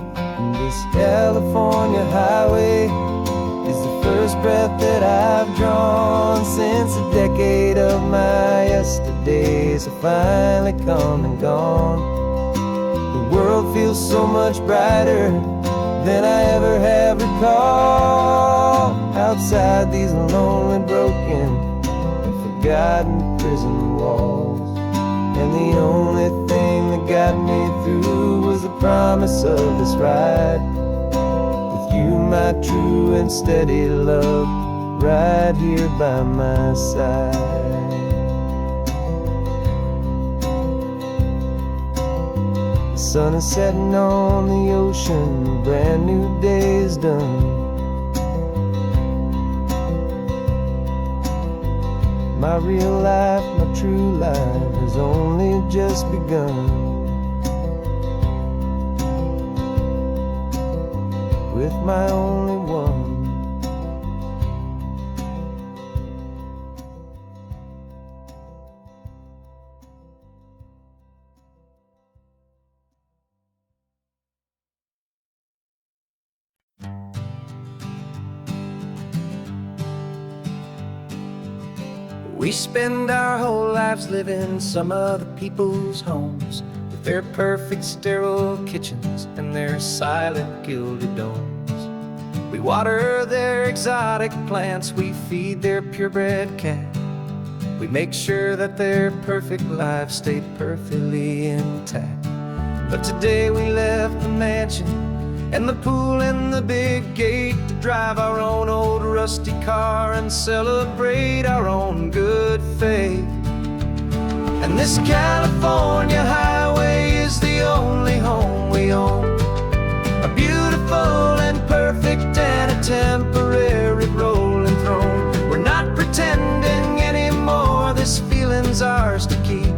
And this California highway is the first breath that I've drawn since a decade of my yesterdays have finally come and gone. The world feels so much brighter than I ever have recalled. Outside these lonely, broken, and forgotten prison walls, and the only thing that got me through was the promise of this ride with you, my true and steady love, right here by my side. The sun is setting on the ocean, a brand new day is done. My real life, my true life has only just begun. With my only one. We spend our whole lives living some other people's homes, with their perfect sterile kitchens and their silent gilded domes. We water their exotic plants, we feed their purebred cat. We make sure that their perfect lives stay perfectly intact. But today we left the mansion and the pool and the big gate to drive our own old rusty car and celebrate our own good faith. And this California highway is the only home we own, a beautiful and perfect and a temporary rolling throne. We're not pretending anymore, this feeling's ours to keep,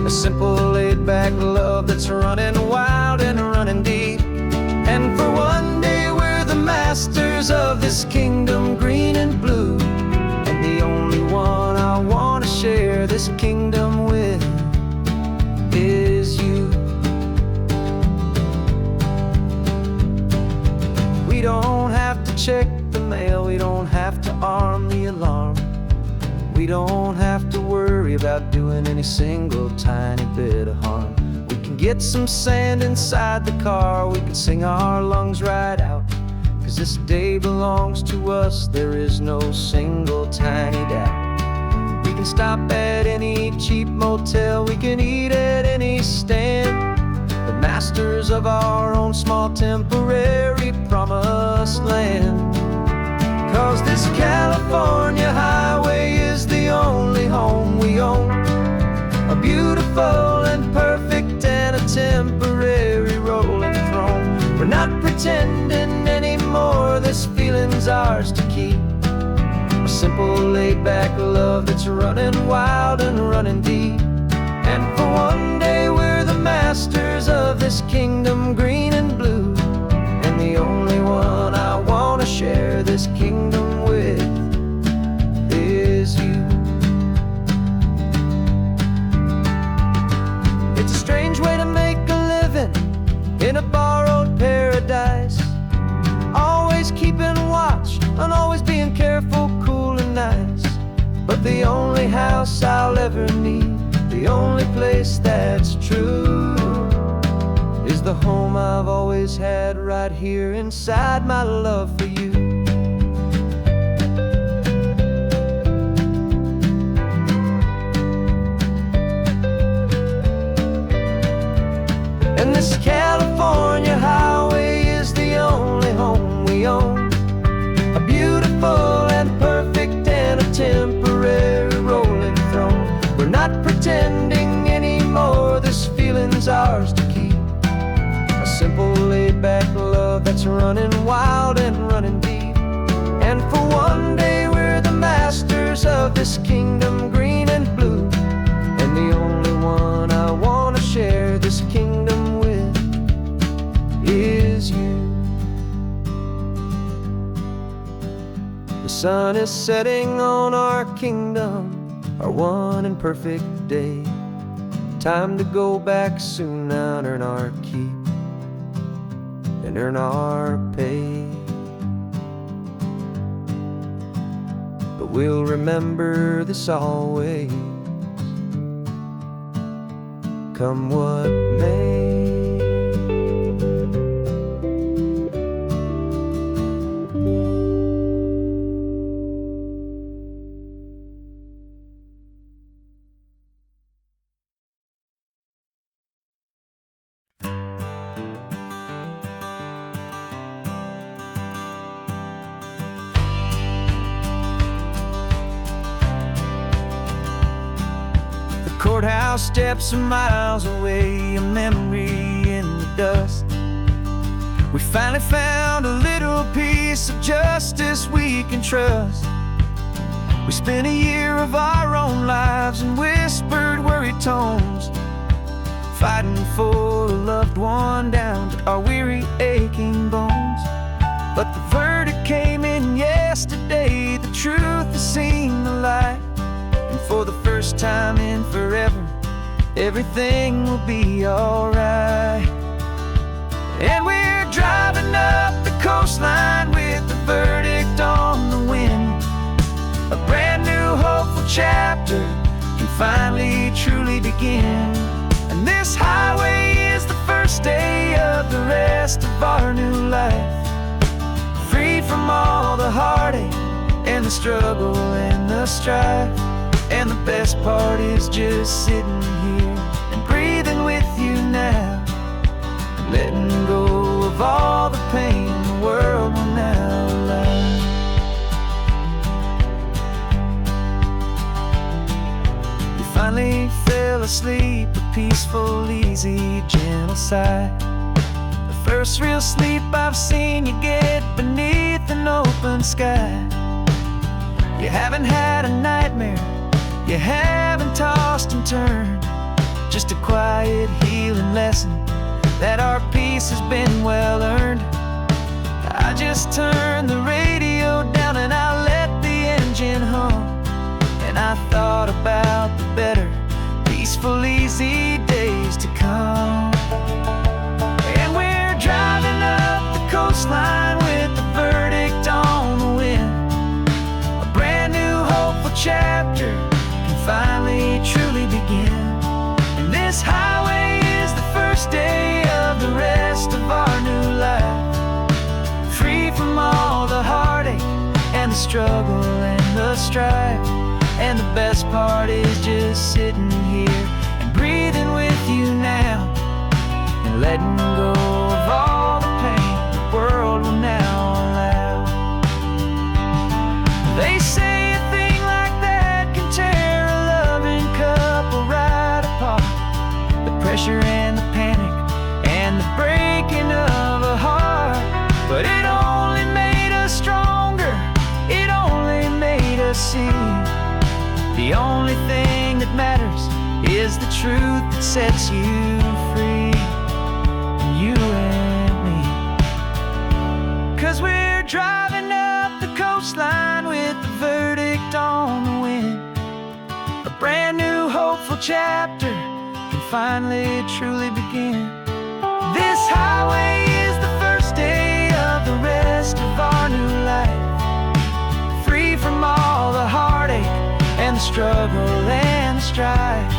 a simple laid-back love that's running wild and running deep. And for one day we're the masters of this kingdom green and blue, and the only one I want to share this kingdom with is you. We don't have to check the mail, we don't have to arm the alarm, we don't have to worry about doing any single tiny bit of harm. We can get some sand inside the car, we can sing our lungs right out, 'cause this day belongs to us, there is no single tiny doubt. We can stop at any cheap motel, we can eat at any stand, the masters of our own small temporary promised land. 'Cause this California highway is the only home we own, a beautiful and perfect and a temporary rolling throne. We're not pretending anymore, this feeling's ours to keep, a simple laid-back love that's running wild and running deep. And for one day we're the masters of this kingdom green and blue, and the only one I want to share this kingdom with is you. It's a strange way to make a living in a borrowed paradise, always keeping watch and always being careful, cool and nice. But the only house I'll ever need, the only place that's true, is the home I've always had right here inside my love for you. And this California highway is the only home we own, a beautiful and perfect and a temporary rolling throne. We're not pretending anymore, this feeling's ours to keep, a simple laid-back love that's running wild and running deep. And for one day we're the masters of this kingdom green and blue, and the only one I want to share this kingdom with is you. The sun is setting on our kingdom, our one and perfect day. Time to go back soon now and earn our keep and earn our pay. But we'll remember this always, come what may. Courthouse steps are miles away, a memory in the dust. We finally found a little piece of justice we can trust. We spent a year of our own lives in whispered, worried tones, fighting for a loved one down to our weary, aching bones. But the verdict came in yesterday, the truth has seen the light. And for the first time in forever, everything will be alright. And we're driving up the coastline with the verdict on the wind. A brand new hopeful chapter can finally truly begin. And this highway is the first day of the rest of our new life, free from all the heartache and the struggle and the strife. And the best part is just sitting here and breathing with you now, and letting go of all the pain the world will now allow. We finally fell asleep, a peaceful, easy, gentle sigh. The first real sleep I've seen you get beneath an open sky. You haven't had a nightmare, you haven't tossed and turned, just a quiet healing lesson that our peace has been well earned. I just turned the radio down and I let the engine hum, and I thought about the better, peaceful, easy days to come. And we're driving up the coastline with the verdict on the wind. A brand new hopeful chapter finally truly begin. And this highway is the first day of the rest of our new life, free from all the heartache and the struggle and the strife. And the best part is just sitting here and breathing with you now, and letting go of all the pain the world will now allow. They say a thing like that can tear a loving couple right apart. The pressure and the panic and the breaking of a heart. But it only made us stronger, it only made us see the only thing that matters is the truth that sets you free, you and me. 'Cause we're driving up the coastline with the verdict on the wind. A brand new hopeful chapter can finally truly begin. This highway is the first day of the rest of our new life, free from all the heartache and the struggle and the strife.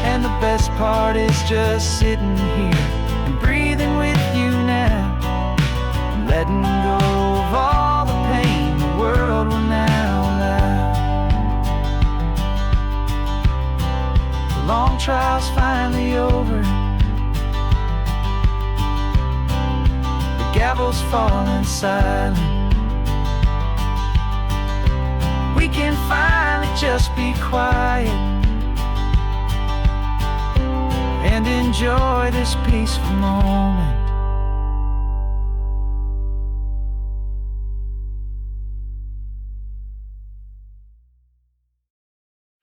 And the best part is just sitting here and breathing with you now, and letting go of all the pain the world will now allow. The long trial's finally over, the gavel's falling silent. We can finally just be quiet and enjoy this peaceful moment.